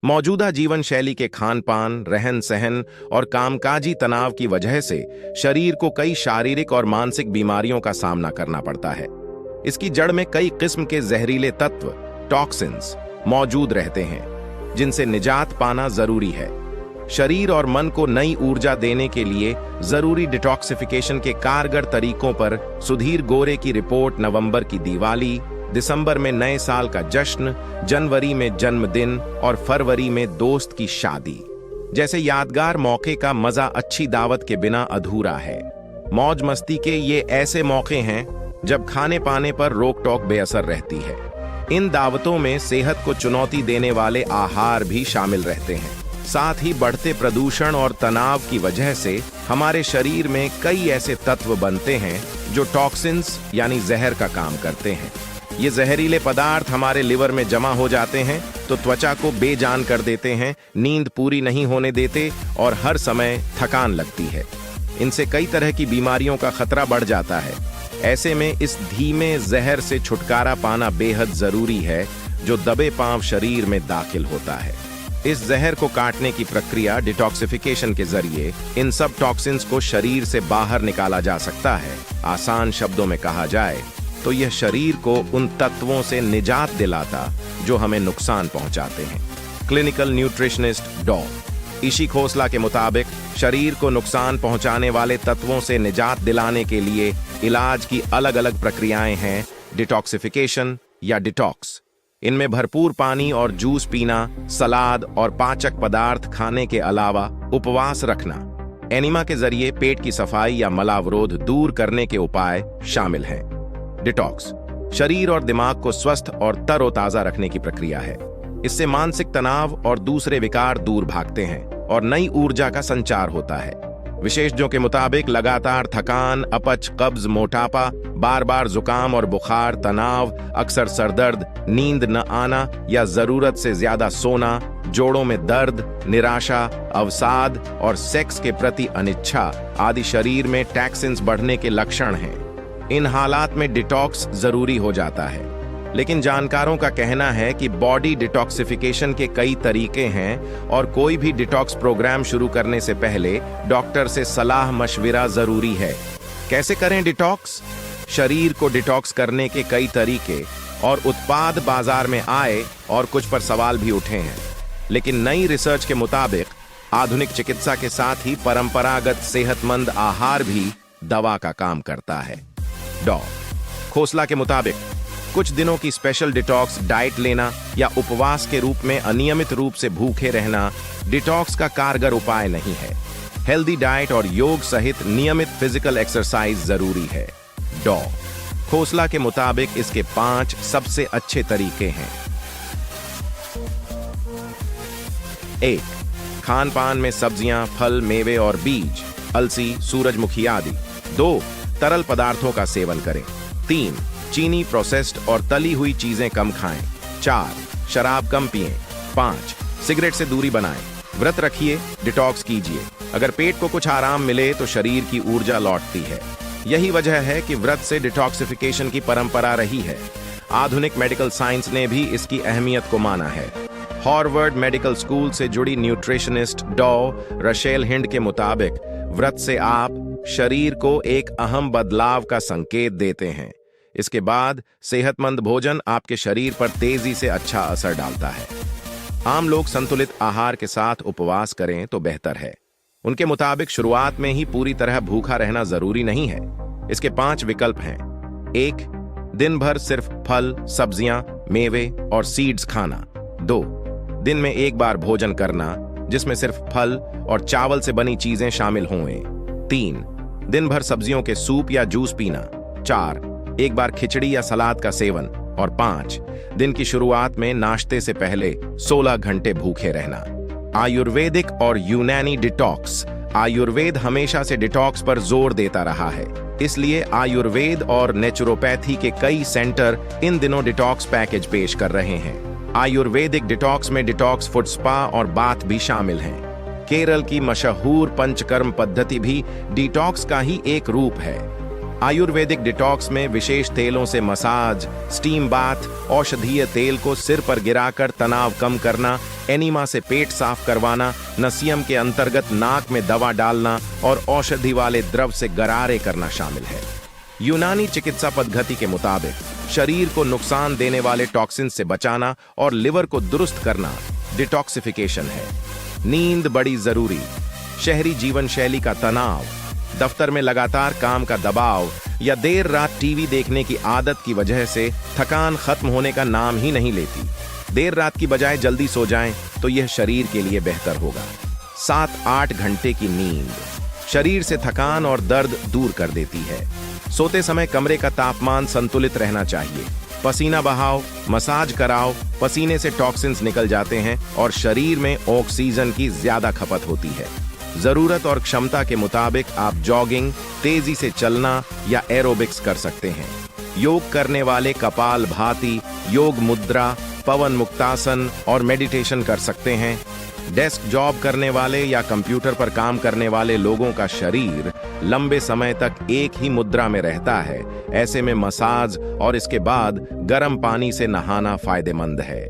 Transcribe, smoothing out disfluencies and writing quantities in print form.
मौजूदा जीवन शैली के खान पान, रहन सहन और कामकाजी तनाव की वजह से शरीर को कई शारीरिक और मानसिक बीमारियों का सामना करना पड़ता है। इसकी जड़ में कई किस्म के जहरीले तत्व, टॉक्सिन्स, मौजूद रहते हैं, जिनसे निजात पाना जरूरी है। शरीर और मन को नई ऊर्जा देने के लिए जरूरी डिटॉक्सिफिकेशन के कारगर तरीकों पर सुधीर गोरे की रिपोर्ट नवंबर की दिवाली, दिसंबर में नए साल का जश्न, जनवरी में जन्मदिन और फरवरी में दोस्त की शादी जैसे यादगार मौके का मजा अच्छी दावत के बिना अधूरा है। मौज मस्ती के ये ऐसे मौके हैं जब खाने पाने पर रोक टोक बेअसर रहती है। इन दावतों में सेहत को चुनौती देने वाले आहार भी शामिल रहते हैं। साथ ही बढ़ते प्रदूषण और तनाव की वजह से हमारे शरीर में कई ऐसे तत्व बनते हैं जो टॉक्सिन्स यानी जहर का काम करते हैं। ये जहरीले पदार्थ हमारे लिवर में जमा हो जाते हैं तो त्वचा को बेजान कर देते हैं, नींद पूरी नहीं होने देते और हर समय थकान लगती है। इनसे कई तरह की बीमारियों का खतरा बढ़ जाता है। ऐसे में इस धीमे जहर से छुटकारा पाना बेहद जरूरी है जो दबे पांव शरीर में दाखिल होता है। इस जहर को काटने की प्रक्रिया डिटॉक्सिफिकेशन के जरिए इन सब टॉक्सिन्स को शरीर से बाहर निकाला जा सकता है। आसान शब्दों में कहा जाए तो यह शरीर को उन तत्वों से निजात दिलाता जो हमें नुकसान पहुंचाते हैं। क्लिनिकल न्यूट्रिशनिस्ट डॉ. ईशी खोसला के मुताबिक शरीर को नुकसान पहुंचाने वाले तत्वों से निजात दिलाने के लिए इलाज की अलग अलग प्रक्रियाएं हैं। डिटॉक्सिफिकेशन या डिटॉक्स, इनमें भरपूर पानी और जूस पीना, सलाद और पाचक पदार्थ खाने के अलावा उपवास रखना, एनिमा के जरिए पेट की सफाई या मलावरोध दूर करने के उपाय शामिल हैं। डिटॉक्स शरीर और दिमाग को स्वस्थ और तरोताजा रखने की प्रक्रिया है। इससे मानसिक तनाव और दूसरे विकार दूर भागते हैं और नई ऊर्जा का संचार होता है। विशेषज्ञों के मुताबिक लगातार थकान, अपच, कब्ज, मोटापा, बार बार जुकाम और बुखार, तनाव, अक्सर सरदर्द, नींद न आना या जरूरत से ज्यादा सोना, जोड़ों में दर्द, निराशा, अवसाद और सेक्स के प्रति अनिच्छा आदि शरीर में टॉक्सिन्स बढ़ने के लक्षण हैं। इन हालात में डिटॉक्स जरूरी हो जाता है, लेकिन जानकारों का कहना है कि बॉडी डिटॉक्सिफिकेशन के कई तरीके हैं और कोई भी डिटॉक्स प्रोग्राम शुरू करने से पहले डॉक्टर से सलाह मशविरा जरूरी है। कैसे करें डिटॉक्स? शरीर को डिटॉक्स करने के कई तरीके और उत्पाद बाजार में आए और कुछ पर सवाल भी उठे हैं, लेकिन नई रिसर्च के मुताबिक आधुनिक चिकित्सा के साथ ही परंपरागत सेहतमंद आहार भी दवा का काम करता है। डॉ. खोसला के मुताबिक कुछ दिनों की स्पेशल डिटॉक्स डाइट लेना या उपवास के रूप में अनियमित रूप से भूखे रहना डिटॉक्स का कारगर उपाय नहीं है। हेल्दी डाइट और योग सहित नियमित फिजिकल एक्सरसाइज जरूरी है। डॉ. खोसला के मुताबिक इसके 5 सबसे अच्छे तरीके हैं। 1. खान पान में सब्जियां, फल, मेवे और बीज, अलसी, सूरजमुखी आदि। 2. तरल पदार्थों का सेवन करें। 3. चीनी, प्रोसेस्ड और तली हुई चीजें कम खाएं। 4. शराब कम पिएं। 5. सिगरेट से दूरी बनाएं। व्रत रखिए, डिटॉक्स कीजिए। अगर पेट को कुछ आराम मिले तो शरीर की ऊर्जा लौटती है। यही वजह है कि व्रत से डिटॉक्सिफिकेशन की परंपरा रही है। आधुनिक मेडिकल साइंस ने भी इसकी अहमियत को माना है। हार्वर्ड मेडिकल स्कूल से जुड़ी न्यूट्रिशनिस्ट डॉ. रशेल हिंड के मुताबिक व्रत से आप शरीर को एक अहम बदलाव का संकेत देते हैं। इसके बाद सेहतमंद भोजन आपके शरीर पर तेजी से अच्छा असर डालता है। आम लोग संतुलित आहार के साथ उपवास करें तो बेहतर है। उनके मुताबिक शुरुआत में ही पूरी तरह भूखा रहना जरूरी नहीं है। इसके 5 विकल्प हैं। 1. दिन भर सिर्फ फल, सब्जियां, मेवे और सीड्स खाना। 2. दिन में एक बार भोजन करना जिसमें सिर्फ फल और चावल से बनी चीजें शामिल हों। 3. दिन भर सब्जियों के सूप या जूस पीना। 4. एक बार खिचड़ी या सलाद का सेवन। और 5. दिन की शुरुआत में नाश्ते से पहले 16 घंटे भूखे रहना। आयुर्वेदिक और यूनानी डिटॉक्स। आयुर्वेद हमेशा से डिटॉक्स पर जोर देता रहा है, इसलिए आयुर्वेद और नेचुरोपैथी के कई सेंटर इन दिनों डिटॉक्स पैकेज पेश कर रहे हैं। आयुर्वेदिक डिटॉक्स में डिटॉक्स फुट स्पा और बाथ भी शामिल हैं। केरल की मशहूर पंचकर्म पद्धति भी डिटॉक्स का ही एक रूप है। आयुर्वेदिक डिटॉक्स में विशेष तेलों से मसाज, स्टीम बाथ, औषधीय तेल को सिर पर गिराकर तनाव कम करना, एनीमा से पेट साफ करवाना, नसीम के अंतर्गत नाक में दवा डालना और औषधि वाले द्रव से गरारे करना शामिल है। यूनानी चिकित्सा पद्धति के मुताबिक शरीर को नुकसान देने वाले टॉक्सिन से बचाना और लिवर को दुरुस्त करना डिटॉक्सिफिकेशन है। नींद बड़ी जरूरी। शहरी जीवन शैली का तनाव, दफ्तर में लगातार काम का दबाव या देर रात टीवी देखने की आदत की वजह से थकान खत्म होने का नाम ही नहीं लेती। देर रात की बजाय जल्दी सो जाएं तो यह शरीर के लिए बेहतर होगा। 7-8 घंटे की नींद शरीर से थकान और दर्द दूर कर देती है। सोते समय कमरे का तापमान संतुलित रहना चाहिए। पसीना बहाओ, मसाज कराओ, पसीने से टॉक्सिन्स निकल जाते हैं और शरीर में ऑक्सीजन की ज्यादा खपत होती है। जरूरत और क्षमता के मुताबिक आप जॉगिंग, तेजी से चलना या एरोबिक्स कर सकते हैं। योग करने वाले कपाल भाती, योग मुद्रा, पवन मुक्तासन और मेडिटेशन कर सकते हैं। डेस्क जॉब करने वाले या कंप्यूटर पर काम करने वाले लोगों का शरीर लंबे समय तक एक ही मुद्रा में रहता है। ऐसे में मसाज और इसके बाद गर्म पानी से नहाना फायदेमंद है।